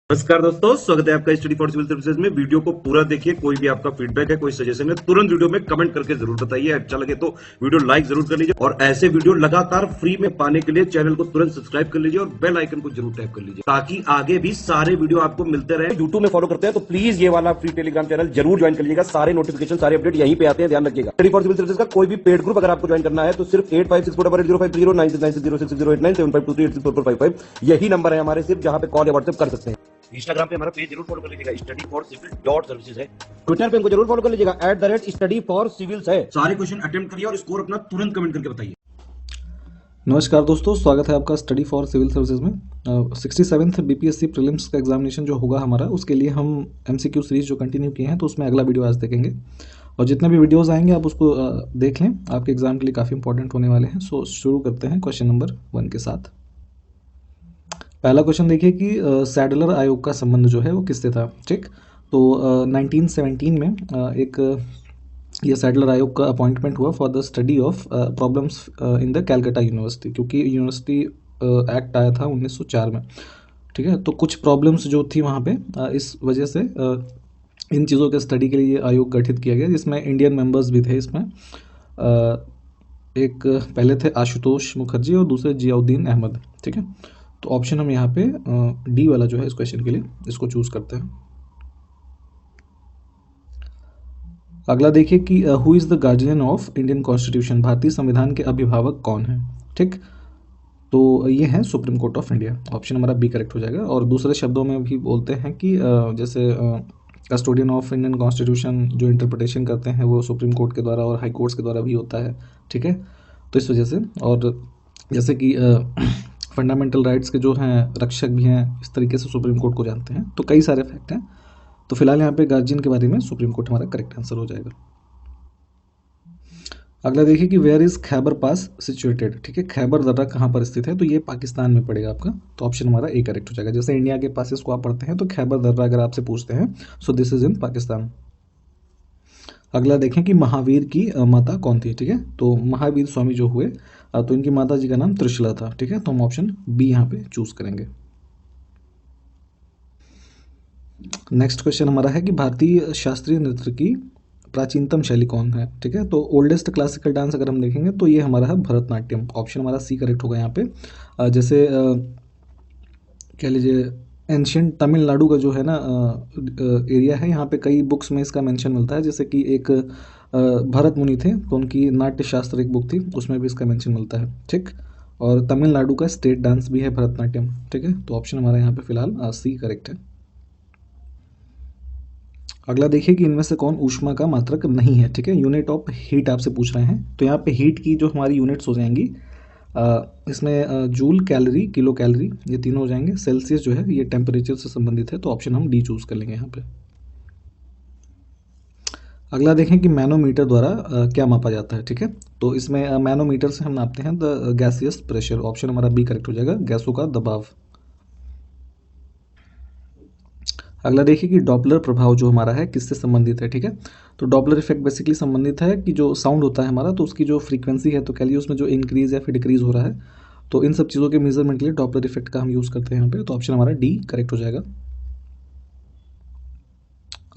नमस्कार दोस्तों, स्वागत है आपका स्टडी फॉर सिविल सर्विसेज में। वीडियो को पूरा देखिए। कोई भी आपका फीडबैक है, कोई सजेशन है, तुरंत वीडियो में कमेंट करके जरूर बताइए। अच्छा लगे तो वीडियो लाइक जरूर कर लीजिए और ऐसे वीडियो लगातार फ्री में पाने के लिए चैनल को तुरंत सब्सक्राइब कर लीजिए और बेल आइकन को जरूर टैप कर लीजिए ताकि आगे भी सारे वीडियो आपको मिलते रहे। यूट्यूब में फॉलो करते हैं तो प्लीज ये वाला फ्री टेलीग्राम चैनल जरूर ज्वाइन कर लीजिएगा। सारे नोटिफिकेशन, सारे अपडेट यहीं पे आते हैं, ध्यान रखिएगा। स्टडी फॉर सिविल सर्विसेज का कोई भी पेड ग्रुप अगर आपको ज्वाइन करना है तो सिर्फ 856480560660897523864455 यही नंबर है हमारे, सिर्फ जहां पे कॉल या व्हाट्सएप कर सकते हैं। इंस्टाग्राम पे हमारा पेज जरूर फॉलो कर लीजिएगा, स्टडी फॉर सिविल .सर्विसेज है। ट्विटर पे हमको जरूर फॉलो कर लीजिएगा, @स्टडी फॉर सिविल्स है। सारे क्वेश्चन अटेम्प्ट करिए और स्कोर अपना तुरंत कमेंट करके बताइए। नमस्कार दोस्तों, स्वागत है आपका स्टडी फॉर सिविल सर्विसेज में। 67th बीपीएससी प्रीलिम्स का एग्जामिनेशन जो होगा हमारा, उसके लिए हम एमसीक्यू सीरीज जो कंटिन्यू किए हैं तो उसमें अगला वीडियो आज देखेंगे और जितने भी वीडियोस आएंगे आप उसको देख लें, आपके एग्जाम के लिए काफ़ी इंपॉर्टेंट होने वाले हैं। सो शुरू करते हैं क्वेश्चन नंबर 1 के साथ। पहला क्वेश्चन देखिए कि सैडलर आयोग का संबंध जो है वो किससे था। ठीक, तो 1917 में एक ये सैडलर आयोग का अपॉइंटमेंट हुआ for the study of problems in the Calcutta university, क्योंकि यूनिवर्सिटी एक्ट आया था 1904 में। ठीक है, तो कुछ प्रॉब्लम्स जो थी वहाँ पे इस वजह से इन चीज़ों के स्टडी के लिए ये आयोग गठित किया गया, जिसमें इंडियन मेंबर्स भी थे। इसमें एक पहले थे आशुतोष मुखर्जी और दूसरे जियाउद्दीन अहमद। ठीक है, तो ऑप्शन हम यहाँ पे डी वाला जो है इस क्वेश्चन के लिए इसको चूज करते हैं। अगला देखिए कि who is the guardian of Indian constitution, भारतीय संविधान के अभिभावक कौन है। ठीक, तो ये है supreme court of India. Option हमारा बी करेक्ट हो जाएगा। और दूसरे शब्दों में भी बोलते हैं कि जैसे कस्टोडियन ऑफ इंडियन कॉन्स्टिट्यूशन जो इंटरप्रिटेशन करते हैं वो सुप्रीम कोर्ट के द्वारा और हाई कोर्ट्स के द्वारा भी होता है। ठीक है, तो इस वजह से, और जैसे कि फंडामेंटल राइट्स के जो हैं रक्षक भी हैं, इस तरीके से सुप्रीम कोर्ट को जानते हैं। तो कई सारे फैक्ट हैं, तो फिलहाल यहाँ पे गार्जियन के बारे में सुप्रीम कोर्ट हमारा करेक्ट आंसर हो जाएगा। अगला देखिए कि where is Khyber pass situated. ठीक है, खैबर दर्रा कहाँ पर स्थित है, तो ये पाकिस्तान में पड़ेगा आपका। तो ऑप्शन हमारा ए करेक्ट हो जाएगा। जैसे इंडिया के पास इसको आप पढ़ते हैं तो खैबर दर्रा अगर आपसे पूछते हैं so this is in Pakistan. अगला देखें कि महावीर की माता कौन थी। ठीक है, तो महावीर स्वामी जो हुए तो इनकी माता जी का नाम त्रिशला था। ठीक है, तो हम ऑप्शन बी यहाँ पे चूज करेंगे। नेक्स्ट क्वेश्चन हमारा है कि भारतीय शास्त्रीय नृत्य की प्राचीनतम शैली कौन है। ठीक है, तो ओल्डेस्ट क्लासिकल डांस अगर हम देखेंगे तो ये हमारा है भरतनाट्यम। ऑप्शन हमारा सी करेक्ट होगा यहाँ पे। जैसे कह लीजिए एंशियंट तमिलनाडु का जो है ना एरिया है, यहाँ पे कई बुक्स में इसका मेंशन मिलता है। जैसे कि एक भरत मुनि थे तो उनकी नाट्य शास्त्र एक बुक थी, उसमें भी इसका मेंशन मिलता है। ठीक, और तमिलनाडु का स्टेट डांस भी है भरतनाट्यम। ठीक है, तो ऑप्शन हमारा यहाँ पे फिलहाल सी करेक्ट है। अगला देखिए कि इनमें से कौन ऊष्मा का मात्रक नहीं है। ठीक है, यूनिट ऑफ हीट आपसे पूछ रहे हैं, तो यहाँ पे हीट की जो हमारी यूनिट्स हो जाएंगी इसमें जूल, कैलोरी, किलो कैलोरी, ये तीनों हो जाएंगे। सेल्सियस जो है ये टेम्परेचर से संबंधित है, तो ऑप्शन हम डी चूज कर लेंगे यहाँ पे। अगला देखें कि मैनोमीटर द्वारा क्या मापा जाता है। ठीक है, तो इसमें मैनोमीटर से हम नापते हैं द गैसियस प्रेशर। ऑप्शन हमारा बी करेक्ट हो जाएगा, गैसों का दबाव। अगला देखिए कि डॉपलर प्रभाव जो हमारा है किससे संबंधित है। ठीक है, तो डॉपलर इफेक्ट बेसिकली संबंधित है कि जो साउंड होता है हमारा, तो उसकी जो फ्रीक्वेंसी है, तो कह लीजिए उसमें जो इंक्रीज या फिर डिक्रीज हो रहा है, तो इन सब चीज़ों के मेजरमेंट के लिए डॉपलर इफेक्ट का हम यूज़ करते हैं यहाँ पे। तो ऑप्शन हमारा डी करेक्ट हो जाएगा।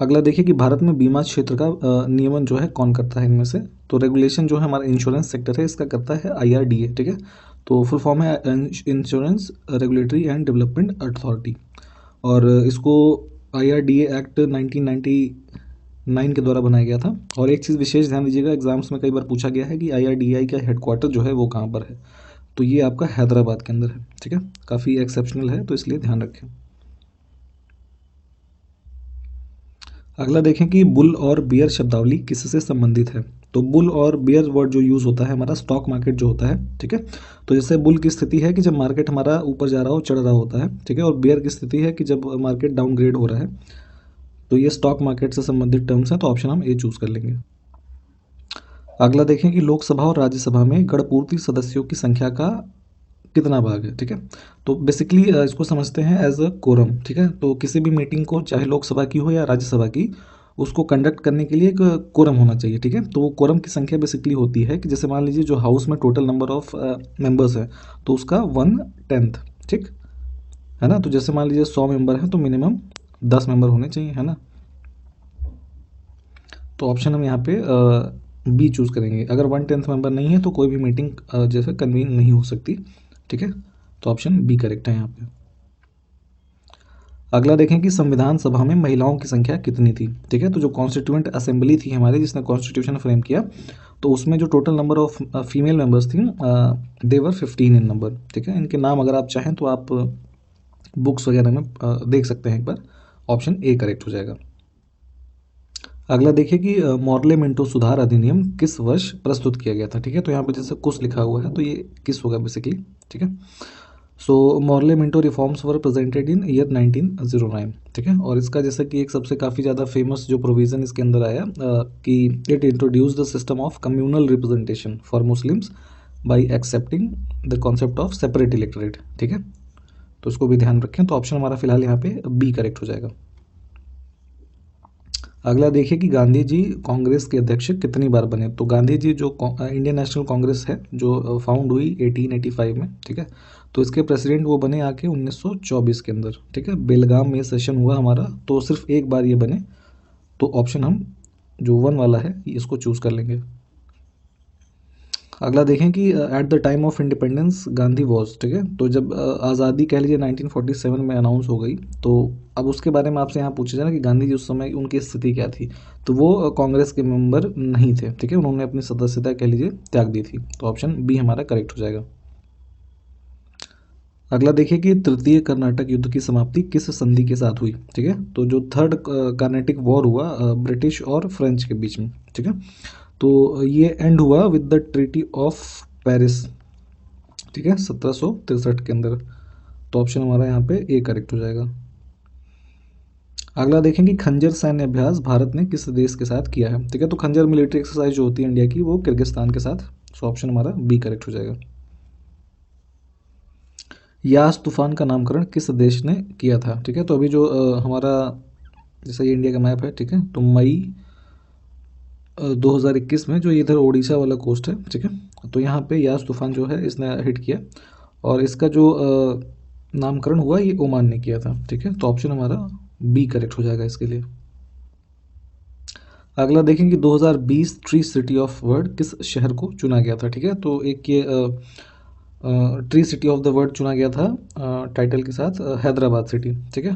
अगला देखिए कि भारत में बीमा क्षेत्र का नियमन जो है कौन करता है इनमें से। तो रेगुलेशन जो है हमारा इंश्योरेंस सेक्टर है, इसका करता है IRDA। ठीक है, तो फुल फॉर्म है insurance regulatory and development authority, और इसको IRDA एक्ट 1999 के द्वारा बनाया गया था। और एक चीज़ विशेष ध्यान दीजिएगा, एग्जाम्स में कई बार पूछा गया है कि IRDA का हेडक्वार्टर जो है वो कहाँ पर है, तो ये आपका हैदराबाद के अंदर है। ठीक है, काफ़ी एक्सेप्शनल है, तो इसलिए ध्यान रखें। अगला देखें कि बुल और बियर शब्दावली किससे संबंधित है। तो बुल और बियर वर्ड जो यूज़ होता है हमारा स्टॉक मार्केट जो होता है। ठीक है, तो जैसे बुल की स्थिति है कि जब मार्केट हमारा ऊपर जा रहा हो, चढ़ रहा होता है। ठीक है, और बियर की स्थिति है कि जब मार्केट डाउनग्रेड हो रहा है। तो ये स्टॉक मार्केट से संबंधित टर्म्स हैं, तो ऑप्शन हम ए चूज कर लेंगे। अगला देखें कि लोकसभा और राज्यसभा में गणपूर्ति सदस्यों की संख्या का कितना भाग है। ठीक है, तो बेसिकली इसको समझते हैं एज अ कोरम। ठीक है, तो किसी भी मीटिंग को, चाहे लोकसभा की हो या राज्यसभा की, उसको कंडक्ट करने के लिए एक कोरम होना चाहिए। ठीक है, तो वो कोरम की संख्या बेसिकली होती है कि जैसे मान लीजिए जो हाउस में टोटल नंबर ऑफ मेंबर्स है तो उसका 1/10। ठीक, है ना। तो जैसे मान लीजिए 100 मेंबर हैं तो मिनिमम 10 मेंबर होने चाहिए, है ना। तो ऑप्शन हम यहाँ पे बी चूज़ करेंगे। अगर 1/10 मेंबर नहीं है तो कोई भी मीटिंग जैसे कन्वीन नहीं हो सकती, ठीक है। तो ऑप्शन बी करेक्ट है यहाँ पे। अगला देखें कि संविधान सभा में महिलाओं की संख्या कितनी थी, ठीक है। तो जो कॉन्स्टिट्यूएंट असेंबली थी हमारी जिसने कॉन्स्टिट्यूशन फ्रेम किया, तो उसमें जो total number of female members थी देवर 15 इन नंबर, ठीक है। इनके नाम अगर आप चाहें तो आप बुक्स वगैरह में देख सकते हैं एक बार। ऑप्शन ए करेक्ट हो जाएगा। अगला देखिए कि मॉर्ले मिंटो सुधार अधिनियम किस वर्ष प्रस्तुत किया गया था, ठीक है। तो यहाँ पे जैसे कुछ लिखा हुआ है तो ये किस होगा बेसिकली, ठीक है। So Morley Minto reforms were presented in year 1909, ठीक है। और इसका जैसे कि एक सबसे काफ़ी ज़्यादा फेमस जो प्रोविज़न इसके अंदर आया कि it introduce the system of communal representation for Muslims by accepting the concept of separate electorate, ठीक है। तो उसको भी ध्यान रखें। तो ऑप्शन हमारा फिलहाल यहाँ पे बी करेक्ट हो जाएगा। अगला देखिए कि गांधी जी कांग्रेस के अध्यक्ष कितनी बार बने। तो गांधी जी जो इंडियन नेशनल कांग्रेस है जो फाउंड हुई 1885 में, ठीक है। तो इसके प्रेसिडेंट वो बने आके 1924 के अंदर, ठीक है। बेलगाम में सेशन हुआ हमारा, तो सिर्फ एक बार ये बने। तो ऑप्शन हम जो 1 वाला है इसको चूज़ कर लेंगे। अगला देखें कि at the time of independence Gandhi was, ठीक है। तो जब आज़ादी कह लीजिए 1947 में अनाउंस हो गई, तो अब उसके बारे में आपसे यहाँ पूछा जाए ना कि गांधी जी उस समय उनकी स्थिति क्या थी। तो वो कांग्रेस के मेंबर नहीं थे, ठीक है। उन्होंने अपनी सदस्यता कह लीजिए त्याग दी थी। तो ऑप्शन बी हमारा करेक्ट हो जाएगा। अगला देखिए कि तृतीय कर्नाटक युद्ध की समाप्ति किस संधि के साथ हुई, ठीक है। तो जो थर्ड कर्नाटिक वॉर हुआ ब्रिटिश और फ्रेंच के बीच में, ठीक है। तो ये एंड हुआ with the treaty of Paris, ठीक है, 1763 के अंदर। तो ऑप्शन हमारा यहाँ पे ए करेक्ट हो जाएगा। अगला देखेंगे खंजर सैन्य अभ्यास भारत ने किस देश के साथ किया है, ठीक है। तो खंजर मिलिट्री एक्सरसाइज जो होती है इंडिया की वो किर्गिस्तान के साथ। सो ऑप्शन हमारा बी करेक्ट हो जाएगा। यास तूफान का नामकरण किस देश ने किया था, ठीक है। तो अभी जो हमारा जैसे ये इंडिया का मैप है, ठीक है। तो मई 2021 में जो इधर ओडिशा वाला कोस्ट है, ठीक है। तो यहाँ पे यास तूफान जो है इसने हिट किया और इसका जो नामकरण हुआ ये ओमान ने किया था, ठीक है। तो ऑप्शन हमारा बी करेक्ट हो जाएगा इसके लिए। अगला देखेंगे 2020 ट्री सिटी ऑफ वर्ल्ड किस शहर को चुना गया था, ठीक है। तो एक ये tree city of the world चुना गया था टाइटल के साथ हैदराबाद सिटी, ठीक है।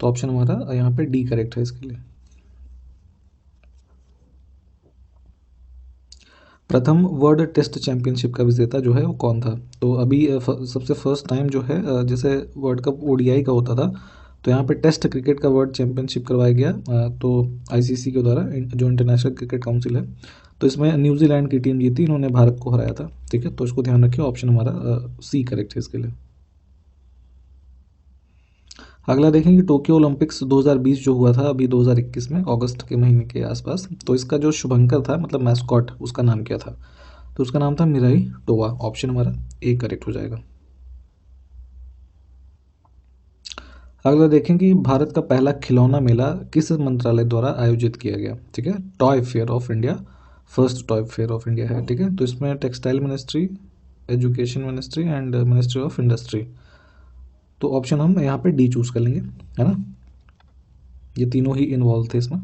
तो ऑप्शन हमारा यहाँ पे डी करेक्ट है इसके लिए। प्रथम वर्ल्ड टेस्ट चैंपियनशिप का विजेता जो है वो कौन था। तो अभी सबसे फर्स्ट टाइम जो है जैसे वर्ल्ड कप ओडीआई का होता था, तो यहाँ पे टेस्ट क्रिकेट का वर्ल्ड चैंपियनशिप करवाया गया तो आईसीसी के द्वारा, जो इंटरनेशनल क्रिकेट काउंसिल है। तो इसमें न्यूजीलैंड की टीम जीती, इन्होंने भारत को हराया था, ठीक है। तो इसको ध्यान रखिए। ऑप्शन हमारा सी करेक्ट है इसके लिए। अगला देखेंगे टोक्यो ओलंपिक्स 2020 जो हुआ था अभी 2021 में अगस्त के महीने के आसपास, तो इसका जो शुभंकर था मतलब मैस्कॉट उसका नाम क्या था। तो उसका नाम था मिराई टोवा। ऑप्शन हमारा ए करेक्ट हो जाएगा। अगला देखें कि भारत का पहला खिलौना मेला किस मंत्रालय द्वारा आयोजित किया गया, ठीक है। Toy fair of India, first toy fair of India है, ठीक है। तो इसमें textile ministry, education ministry and ministry of industry. तो ऑप्शन हम यहाँ पे डी चूज़ कर लेंगे, है ना। ये तीनों ही इन्वॉल्व थे इसमें।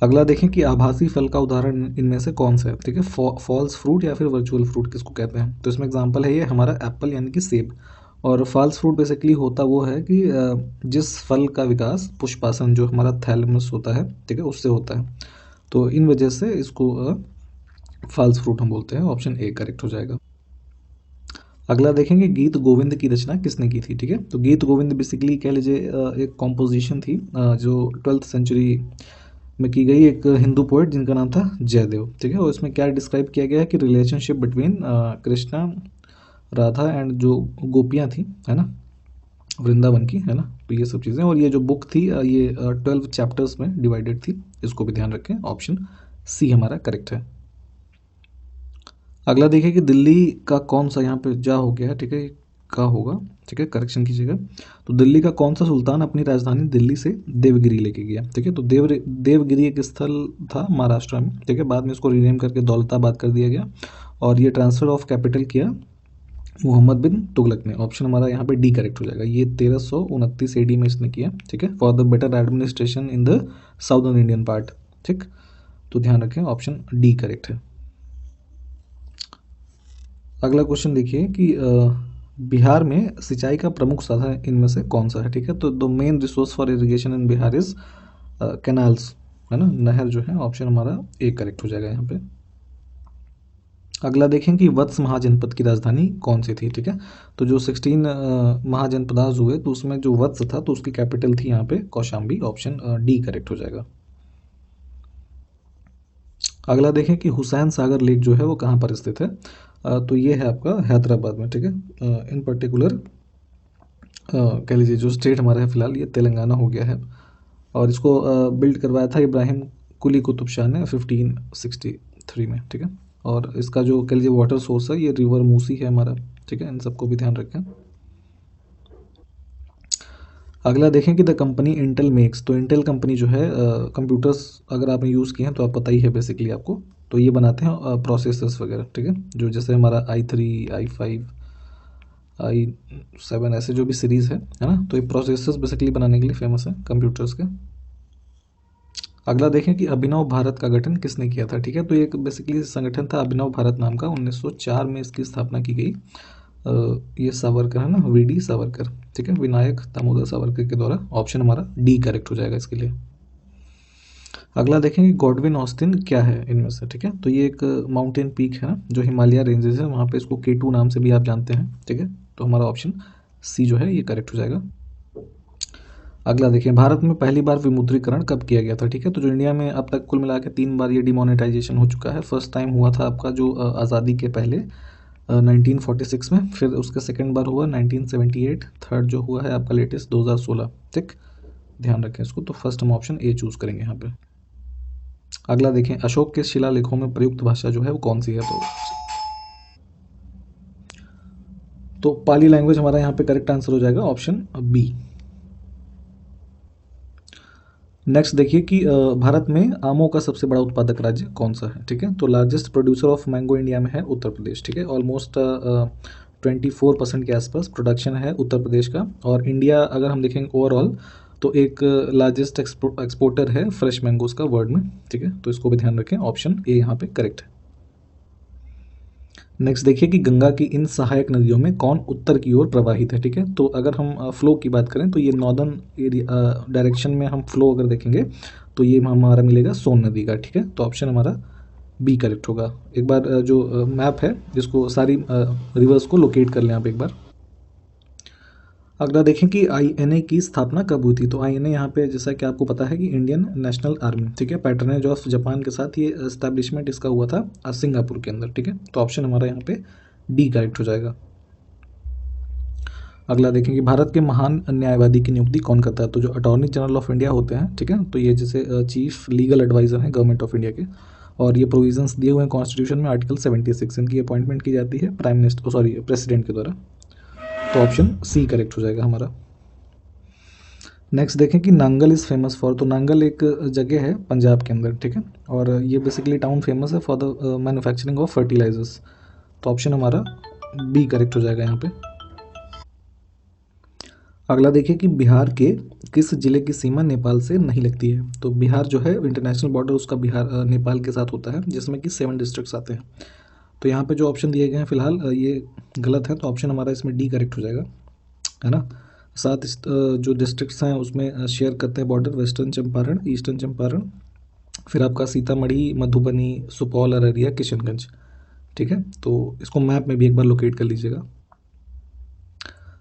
अगला देखें कि आभासी फल का उदाहरण इनमें से कौन सा है, ठीक है। फॉल्स फ्रूट या फिर वर्चुअल फ्रूट किसको कहते हैं। तो इसमें एग्जांपल है ये हमारा एप्पल यानी कि सेब। और फॉल्स फ्रूट बेसिकली होता वो है कि जिस फल का विकास पुष्पासन जो हमारा थैलेमस होता है, ठीक है, उससे होता है। तो इन वजह से इसको फॉल्स फ्रूट हम बोलते हैं। ऑप्शन ए करेक्ट हो जाएगा। अगला देखेंगे गीत गोविंद की रचना किसने की थी, ठीक है। तो गीत गोविंद बेसिकली कह लीजिए एक कॉम्पोजिशन थी जो 12th सेंचुरी में की गई एक हिंदू पोएट जिनका नाम था जयदेव, ठीक है। और इसमें क्या डिस्क्राइब किया गया है कि relationship between Krishna, Radha and जो गोपियाँ थी, है ना, वृंदावन की, है ना। तो ये सब चीज़ें, और ये जो बुक थी ये 12 चैप्टर्स में डिवाइडेड थी, इसको भी ध्यान रखें। ऑप्शन सी हमारा करेक्ट है। अगला देखिए कि दिल्ली का कौन सा, यहाँ पे जा हो गया है, ठीक है, का होगा, ठीक है, करेक्शन कीजिएगा। तो दिल्ली का कौन सा सुल्तान अपनी राजधानी दिल्ली से देवगिरी लेके गया, ठीक है। तो देवगिरी एक स्थल था महाराष्ट्र में, ठीक है। बाद में इसको रीनेम करके दौलताबाद कर दिया गया और ये ट्रांसफ़र ऑफ कैपिटल किया मोहम्मद बिन तुगलक ने। ऑप्शन हमारा यहाँ पे डी करेक्ट हो जाएगा। ये 1329 AD में इसने किया, ठीक है, for the better administration in the southern Indian part, ठीक। तो ध्यान रखें, ऑप्शन डी करेक्ट है। अगला क्वेश्चन देखिए कि बिहार में सिंचाई का प्रमुख साधन इनमें से कौन सा है, ठीक है। तो the main resource for irrigation in Bihar is canals, है ना, नहर जो है। ऑप्शन हमारा ए करेक्ट हो जाएगा यहाँ पे। अगला देखें कि वत्स महाजनपद की राजधानी कौन सी थी, ठीक है। तो जो 16 महाजनपदास हुए तो उसमें जो वत्स था तो उसकी कैपिटल थी यहाँ पे कौशाम्बी। ऑप्शन डी करेक्ट हो जाएगा। अगला देखें कि हुसैन सागर लेक जो है वो कहाँ पर स्थित है। तो ये है आपका हैदराबाद में, ठीक है। इन पर्टिकुलर कह लीजिए जो स्टेट हमारा है फिलहाल ये तेलंगाना हो गया है, और इसको बिल्ड करवाया था इब्राहिम कुली कुतुब शाह ने 1563 में, ठीक है। और इसका जो कह लीजिए वाटर सोर्स है ये रिवर मूसी है हमारा, ठीक है। इन सबको भी ध्यान रखें। अगला देखें कि द कंपनी इंटेल मेक्स। तो इंटेल कंपनी जो है कंप्यूटर्स अगर आपने यूज़ किए हैं तो आप पता ही है बेसिकली आपको। तो ये बनाते हैं प्रोसेसर्स वगैरह, ठीक है, जो जैसे हमारा i3, i5, i7 ऐसे जो भी सीरीज़ है ना। तो ये प्रोसेसर्स बेसिकली बनाने के लिए फेमस है कंप्यूटर्स के। अगला देखें कि अभिनव भारत का गठन किसने किया था, ठीक है। तो ये एक बेसिकली संगठन था अभिनव भारत नाम का, 1904 में इसकी स्थापना की गई। ये सावरकर है ना, वीडी सावरकर, ठीक है, विनायक दामोदर सावरकर के द्वारा। ऑप्शन हमारा डी करेक्ट हो जाएगा इसके लिए। अगला देखेंगे गॉडविन ऑस्टिन क्या है इनमें से, ठीक है। तो ये एक माउंटेन पीक है ना जो हिमालय रेंजेस है, वहाँ पे इसको K2 नाम से भी आप जानते हैं, ठीक है। तो हमारा ऑप्शन सी जो है ये करेक्ट हो जाएगा। अगला देखिए भारत में पहली बार विमुद्रीकरण कब किया गया था, ठीक है। तो जो इंडिया में अब तक कुल मिला के 3 बार ये डिमोनेटाइजेशन हो चुका है। फर्स्ट टाइम हुआ था आपका जो आज़ादी के पहले 1946 में, फिर उसका सेकंड बार हुआ 1978, थर्ड जो हुआ है आपका लेटेस्ट 2016, ठीक। ध्यान रखें इसको। तो फर्स्ट हम ऑप्शन ए चूज़ करेंगे यहाँ पे। अगला देखें अशोक के शिलालेखों में प्रयुक्त भाषा जो है वो कौन सी है। तो पाली लैंग्वेज हमारा यहाँ पे करेक्ट आंसर हो जाएगा, ऑप्शन बी। नेक्स्ट देखिए कि भारत में आमों का सबसे बड़ा उत्पादक राज्य कौन सा है, ठीक है। तो largest producer of mango India में है उत्तर प्रदेश, ठीक है। ऑलमोस्ट 24% के आसपास प्रोडक्शन है उत्तर प्रदेश का। और इंडिया अगर हम देखेंगे ओवरऑल तो एक लार्जेस्ट एक्सपोर्टर है फ्रेश मैंगोज का वर्ल्ड में, ठीक है। तो इसको भी ध्यान रखें, ऑप्शन ए यहाँ पे करेक्ट है। नेक्स्ट देखिए कि गंगा की इन सहायक नदियों में कौन उत्तर की ओर प्रवाहित है, ठीक है। तो अगर हम फ्लो की बात करें तो ये नॉर्दर्न एरिया डायरेक्शन में हम फ्लो अगर देखेंगे तो ये हमारा मिलेगा सोन नदी का, ठीक है। तो ऑप्शन हमारा बी करेक्ट होगा। एक बार जो मैप है जिसको सारी रिवर्स को लोकेट कर लें आप एक बार। अगला देखें कि INA की स्थापना कब हुई थी। तो INA यहाँ पे जैसा कि आपको पता है कि इंडियन नेशनल आर्मी, ठीक है, पैटर्नेज ऑफ जापान के साथ ये एस्टैब्लिशमेंट इसका हुआ था सिंगापुर के अंदर, ठीक है। तो ऑप्शन हमारा यहाँ पे डी करेक्ट हो जाएगा। अगला देखें कि भारत के महान न्यायवादी की नियुक्ति कौन करता है। तो जो अटॉर्नी जनरल ऑफ इंडिया होते हैं, ठीक है, तो ये जैसे चीफ लीगल एडवाइज़र हैं गवर्नमेंट ऑफ इंडिया के, और ये प्रोविजंस दिए हुए हैं कॉन्स्टिट्यूशन में आर्टिकल 76। इनकी अपॉइंटमेंट की जाती है प्राइम मिनिस्टर सॉरी प्रेसिडेंट के द्वारा। तो ऑप्शन सी करेक्ट हो जाएगा हमारा। नेक्स्ट देखें कि नांगल इज़ फेमस फॉर। तो नांगल एक जगह है पंजाब के अंदर, ठीक है, और ये बेसिकली टाउन फेमस है for the manufacturing of fertilisers. तो ऑप्शन हमारा बी करेक्ट हो जाएगा यहाँ पे। अगला देखिए कि बिहार के किस जिले की सीमा नेपाल से नहीं लगती है। तो बिहार जो है इंटरनेशनल बॉर्डर उसका बिहार नेपाल के साथ होता है, जिसमें कि 7 डिस्ट्रिक्ट्स आते हैं। तो यहाँ पे जो ऑप्शन दिए गए हैं फिलहाल ये गलत है, तो ऑप्शन हमारा इसमें डी करेक्ट हो जाएगा, है ना। 7 जो डिस्ट्रिक्ट्स हैं उसमें शेयर करते हैं border, western Champaran, eastern Champaran, फिर आपका सीतामढ़ी, मधुबनी, सुपौल, अररिया, किशनगंज, ठीक है। तो इसको मैप में भी एक बार लोकेट कर लीजिएगा।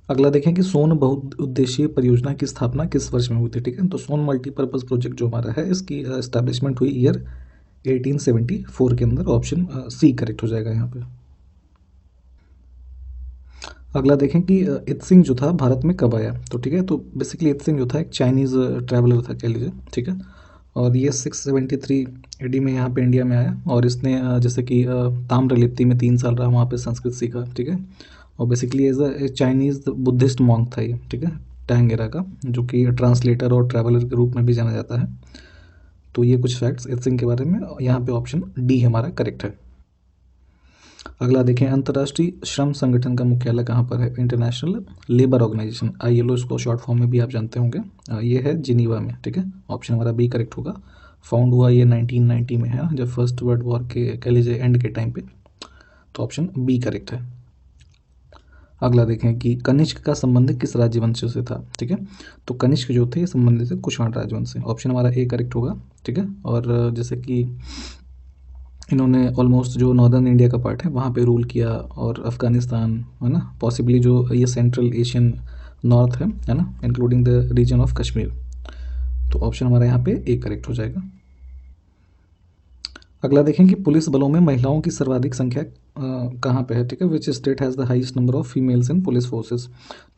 अगला देखें कि सोन बहुउद्देशीय परियोजना की स्थापना किस वर्ष में हुई थी, ठीक है। तो सोन मल्टीपर्पज़ प्रोजेक्ट जो हमारा है इसकी एस्टैब्लिशमेंट हुई ईयर 1874 के अंदर। ऑप्शन सी करेक्ट हो जाएगा यहाँ पे। अगला देखें कि इत्सिंग जो था भारत में कब आया। तो ठीक है, तो बेसिकली इत्सिंग जो था एक चाइनीज़ ट्रैवलर था कह लीजिए, ठीक है। और ये 673 AD में यहाँ पे इंडिया में आया, और इसने जैसे कि ताम्रलिप्ति में 3 साल रहा, वहाँ पे संस्कृत सीखा, ठीक है। और basically as a Chinese Buddhist monk था ये, ठीक है, टैंग एरा का, जो कि ट्रांसलेटर और ट्रैवलर के रूप में भी जाना जाता है। तो ये कुछ फैक्ट्स इत्सिंग के बारे में, यहाँ पे ऑप्शन डी हमारा करेक्ट है। अगला देखें, अंतर्राष्ट्रीय श्रम संगठन का मुख्यालय कहाँ पर है? इंटरनेशनल लेबर ऑर्गेनाइजेशन, ILO इसको शॉर्ट फॉर्म में भी आप जानते होंगे। ये है जिनीवा में, ठीक है। ऑप्शन हमारा बी करेक्ट होगा। फाउंड हुआ ये 1990 में है, जब फर्स्ट वर्ल्ड वॉर के कह लीजिए एंड के टाइम पे, तो ऑप्शन बी करेक्ट है। अगला देखें कि कनिष्क का संबंध किस राजवंश से था, ठीक है। तो कनिष्क जो थे ये संबंधित थे कुषाण राजवंश से। ऑप्शन हमारा ए करेक्ट होगा, ठीक है। और जैसे कि इन्होंने ऑलमोस्ट जो नॉर्दर्न इंडिया का पार्ट है वहाँ पे रूल किया, और अफ़गानिस्तान है ना, पॉसिबली जो ये सेंट्रल एशियन नॉर्थ है ना, including the region of Kashmir. तो ऑप्शन हमारा यहाँ पे ए करेक्ट हो जाएगा। अगला देखें कि पुलिस बलों में महिलाओं की सर्वाधिक संख्या कहाँ पे है, ठीक है। Which state has the highest number of females in police forces.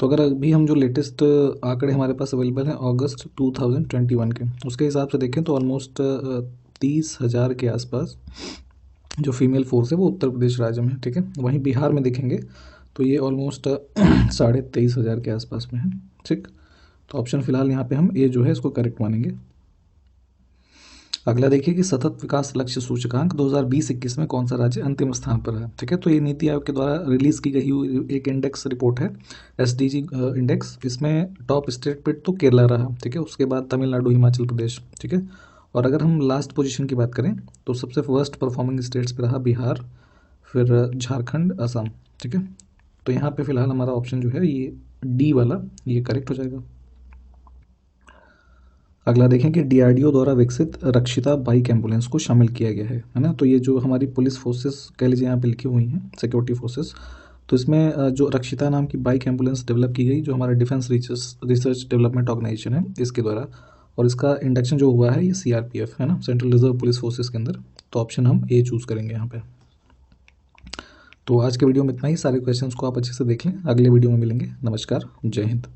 तो अगर अभी हम जो लेटेस्ट आंकड़े हमारे पास अवेलेबल हैं अगस्त 2021 के, उसके हिसाब से देखें तो ऑलमोस्ट 30,000 के आसपास जो फीमेल फोर्स है वो उत्तर प्रदेश राज्य में है, ठीक है। वहीं बिहार में देखेंगे तो ये ऑलमोस्ट 23,500 के आसपास में है, ठीक। तो ऑप्शन फिलहाल यहाँ पे हम ए जो है इसको करेक्ट मानेंगे। अगला देखिए कि सतत विकास लक्ष्य सूचकांक 2020-21 में कौन सा राज्य अंतिम स्थान पर है, ठीक है। तो ये नीति आयोग के द्वारा रिलीज की गई हुई एक इंडेक्स रिपोर्ट है, SDG इंडेक्स। इसमें टॉप स्टेट पे तो केरला रहा, ठीक है। उसके बाद तमिलनाडु, हिमाचल प्रदेश, ठीक है। और अगर हम लास्ट पोजीशन की बात करें तो सबसे वर्स्ट परफॉर्मिंग स्टेट्स पे रहा बिहार, फिर झारखंड, असम, ठीक है। तो यहाँ पे फिलहाल हमारा ऑप्शन जो है ये डी वाला ये करेक्ट हो जाएगा। अगला देखें कि DRDO द्वारा विकसित रक्षिता बाइक एम्बुलेंस को शामिल किया गया है ना। तो ये जो हमारी पुलिस फोर्सेस कह लीजिए यहाँ पे लिखी हुई हैं, सिक्योरिटी फोर्सेस, तो इसमें जो रक्षिता नाम की बाइक एम्बुलेंस डेवलप की गई, जो हमारा डिफेंस रिसर्च डेवलपमेंट ऑर्गेनाइजेशन है इसके द्वारा, और इसका इंडक्शन जो हुआ है ये CRPF है ना, सेंट्रल रिजर्व पुलिस फोर्सेस के अंदर। तो ऑप्शन हम ए चूज़ करेंगे यहाँ पे। तो आज के वीडियो में इतना ही। सारे क्वेश्चंस को आप अच्छे से देख लें, अगले वीडियो में मिलेंगे। नमस्कार, जय हिंद।